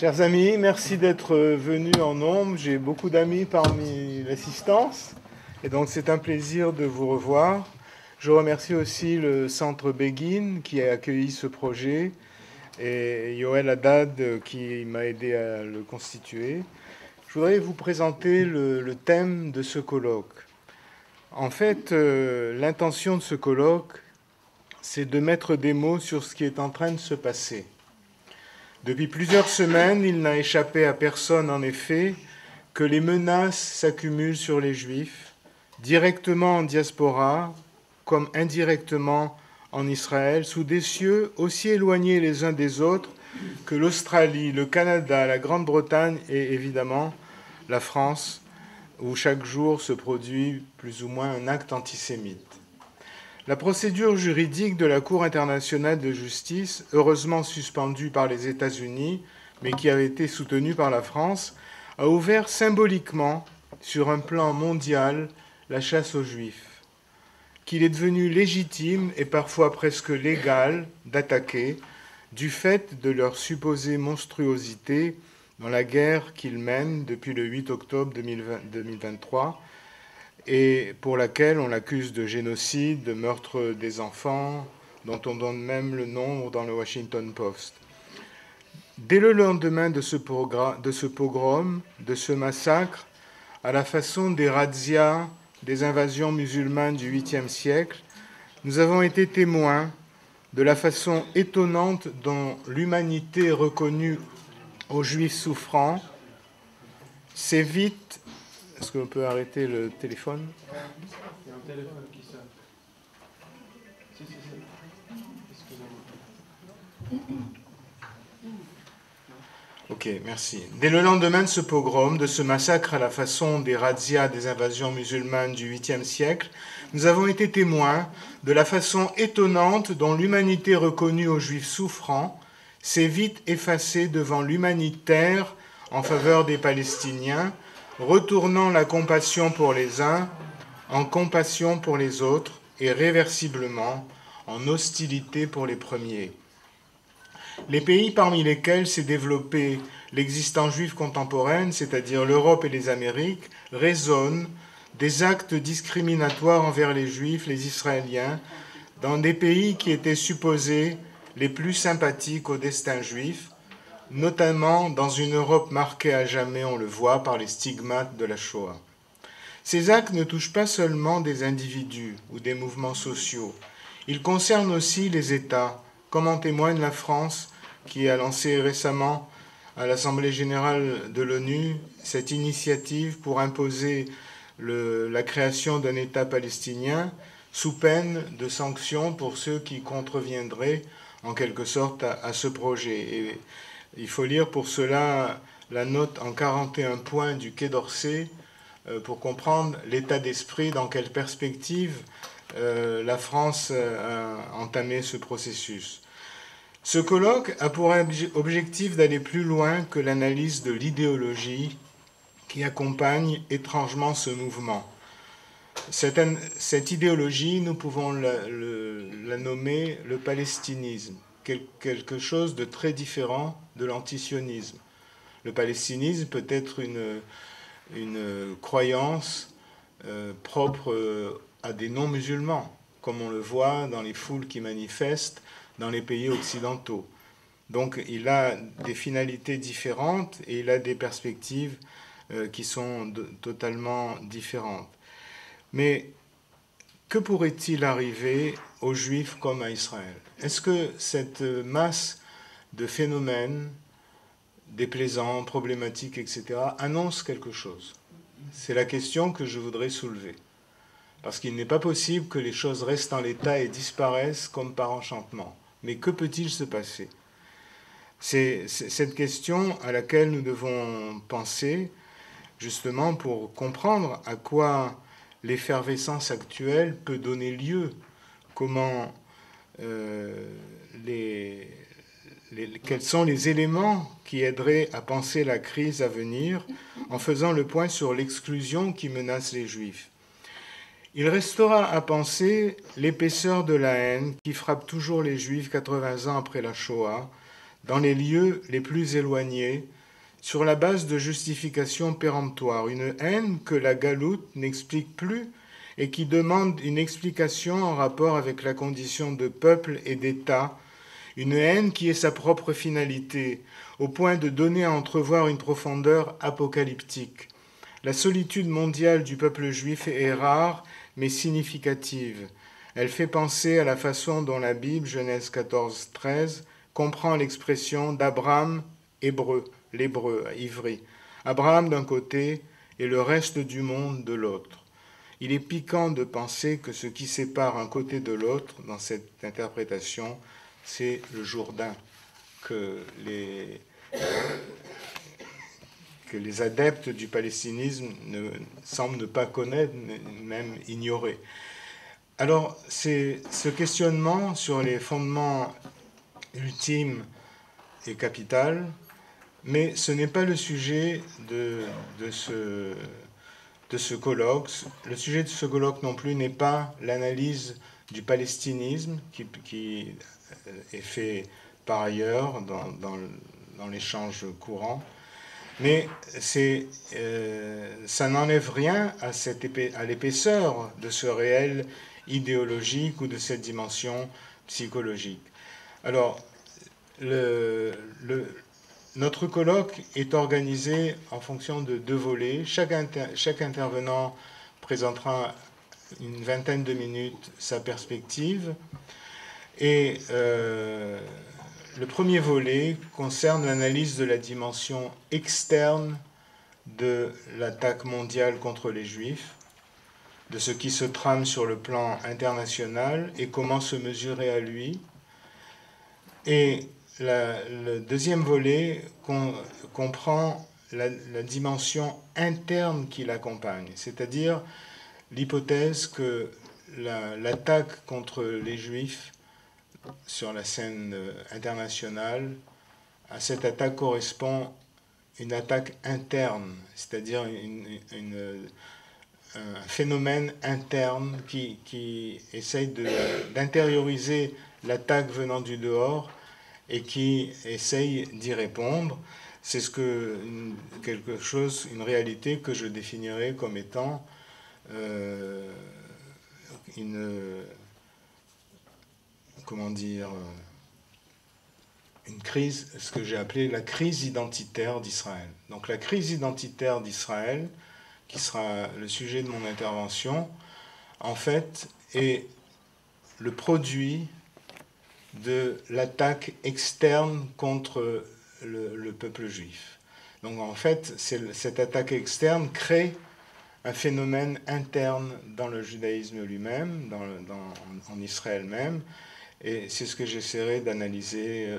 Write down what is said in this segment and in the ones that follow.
Chers amis, merci d'être venus en nombre. J'ai beaucoup d'amis parmi l'assistance et donc c'est un plaisir de vous revoir. Je remercie aussi le Centre Begin qui a accueilli ce projet et Yoel Haddad qui m'a aidé à le constituer. Je voudrais vous présenter le thème de ce colloque. En fait, l'intention de ce colloque, c'est de mettre des mots sur ce qui est en train de se passer. Depuis plusieurs semaines, il n'a échappé à personne, en effet, que les menaces s'accumulent sur les Juifs, directement en diaspora, comme indirectement en Israël, sous des cieux aussi éloignés les uns des autres que l'Australie, le Canada, la Grande-Bretagne et évidemment la France, où chaque jour se produit plus ou moins un acte antisémite. La procédure juridique de la Cour internationale de justice, heureusement suspendue par les États-Unis, mais qui avait été soutenue par la France, a ouvert symboliquement, sur un plan mondial, la chasse aux Juifs, qu'il est devenu légitime et parfois presque légal d'attaquer, du fait de leur supposée monstruosité dans la guerre qu'ils mènent depuis le 8 octobre 2023, et pour laquelle on l'accuse de génocide, de meurtre des enfants, dont on donne même le nom dans le Washington Post. Dès le lendemain de ce pogrom, de ce massacre, à la façon des razzias, des invasions musulmanes du 8e siècle, nous avons été témoins de la façon étonnante dont l'humanité reconnue aux Juifs souffrants s'est vite. Est-ce qu'on peut arrêter le téléphone ? Il y a un téléphone qui sonne. Si. Excusez-moi. Ok, merci. Dès le lendemain de ce pogrom, de ce massacre à la façon des razzias des invasions musulmanes du 8e siècle, nous avons été témoins de la façon étonnante dont l'humanité reconnue aux Juifs souffrants s'est vite effacée devant l'humanitaire en faveur des Palestiniens, retournant la compassion pour les uns en compassion pour les autres et réversiblement en hostilité pour les premiers. Les pays parmi lesquels s'est développée l'existence juive contemporaine, c'est-à-dire l'Europe et les Amériques, raisonnent des actes discriminatoires envers les Juifs, les Israéliens, dans des pays qui étaient supposés les plus sympathiques au destin juif, notamment dans une Europe marquée à jamais, on le voit, par les stigmates de la Shoah. Ces actes ne touchent pas seulement des individus ou des mouvements sociaux, ils concernent aussi les États, comme en témoigne la France, qui a lancé récemment à l'Assemblée générale de l'ONU cette initiative pour imposer la création d'un État palestinien sous peine de sanctions pour ceux qui contreviendraient en quelque sorte à ce projet. Et il faut lire pour cela la note en 41 points du Quai d'Orsay pour comprendre l'état d'esprit, dans quelle perspective la France a entamé ce processus. Ce colloque a pour objectif d'aller plus loin que l'analyse de l'idéologie qui accompagne étrangement ce mouvement. Cette idéologie, nous pouvons la nommer le palestinisme, quelque chose de très différent de l'antisionisme. Le palestinisme peut être une croyance propre à des non-musulmans, comme on le voit dans les foules qui manifestent dans les pays occidentaux. Donc il a des finalités différentes et il a des perspectives qui sont totalement différentes. Mais que pourrait-il arriver aux Juifs comme à Israël ? Est-ce que cette masse de phénomènes déplaisants, problématiques, etc., annonce quelque chose ? C'est la question que je voudrais soulever. Parce qu'il n'est pas possible que les choses restent en l'état et disparaissent comme par enchantement. Mais que peut-il se passer ? C'est cette question à laquelle nous devons penser, justement pour comprendre à quoi l'effervescence actuelle peut donner lieu, comment quels sont les éléments qui aideraient à penser la crise à venir, en faisant le point sur l'exclusion qui menace les Juifs. Il restera à penser l'épaisseur de la haine qui frappe toujours les Juifs 80 ans après la Shoah, dans les lieux les plus éloignés, sur la base de justifications péremptoires, une haine que la galoute n'explique plus et qui demande une explication en rapport avec la condition de peuple et d'État, une haine qui est sa propre finalité, au point de donner à entrevoir une profondeur apocalyptique. La solitude mondiale du peuple juif est rare, mais significative. Elle fait penser à la façon dont la Bible, Genèse 14, 13, comprend l'expression d'Abraham hébreu, l'hébreu, ivri. Abraham d'un côté et le reste du monde de l'autre. Il est piquant de penser que ce qui sépare un côté de l'autre dans cette interprétation, c'est le Jourdain que les adeptes du palestinisme semblent ne pas connaître, même ignorer. Alors, c'est ce questionnement sur les fondements ultimes et capital, mais ce n'est pas le sujet de ce colloque. Le sujet de ce colloque non plus n'est pas l'analyse du palestinisme qui est fait par ailleurs dans l'échange courant, mais ça n'enlève rien à l'épaisseur de ce réel idéologique ou de cette dimension psychologique. Alors, notre colloque est organisé en fonction de 2 volets. Chaque intervenant présentera une vingtaine de minutes sa perspective. Et le premier volet concerne l'analyse de la dimension externe de l'attaque mondiale contre les Juifs, de ce qui se trame sur le plan international et comment se mesurer à lui. Et le deuxième volet comprend la dimension interne qui l'accompagne, c'est-à-dire l'hypothèse que l'attaque contre les Juifs sur la scène internationale, à cette attaque correspond une attaque interne, c'est-à-dire un phénomène interne qui essaye d'intérioriser l'attaque venant du dehors et qui essaye d'y répondre. C'est une réalité que je définirais comme étant une crise, ce que j'ai appelé la crise identitaire d'Israël. Donc la crise identitaire d'Israël, qui sera le sujet de mon intervention, en fait, est le produit de l'attaque externe contre le peuple juif. Donc en fait, cette attaque externe crée un phénomène interne dans le judaïsme lui-même, en Israël même, et c'est ce que j'essaierai d'analyser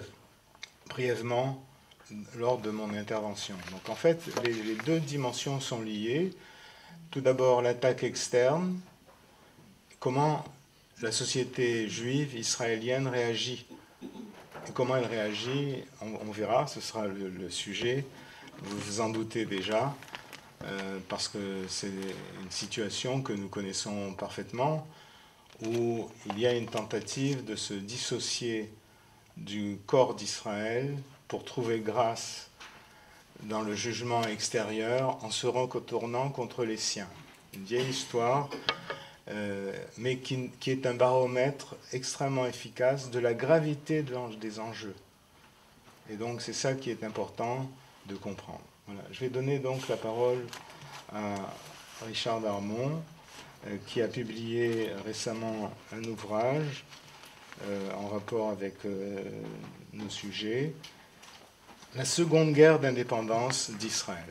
brièvement lors de mon intervention. Donc en fait, les 2 dimensions sont liées. Tout d'abord, l'attaque externe, comment la société juive israélienne réagit. Et comment elle réagit, on verra, ce sera le sujet, vous vous en doutez déjà, parce que c'est une situation que nous connaissons parfaitement, où il y a une tentative de se dissocier du corps d'Israël pour trouver grâce dans le jugement extérieur en se retournant contre les siens. Une vieille histoire, mais qui est un baromètre extrêmement efficace de la gravité des enjeux. Et donc c'est ça qui est important de comprendre. Voilà. Je vais donner donc la parole à Richard Darmon, qui a publié récemment un ouvrage en rapport avec nos sujets, La Seconde Guerre d'indépendance d'Israël.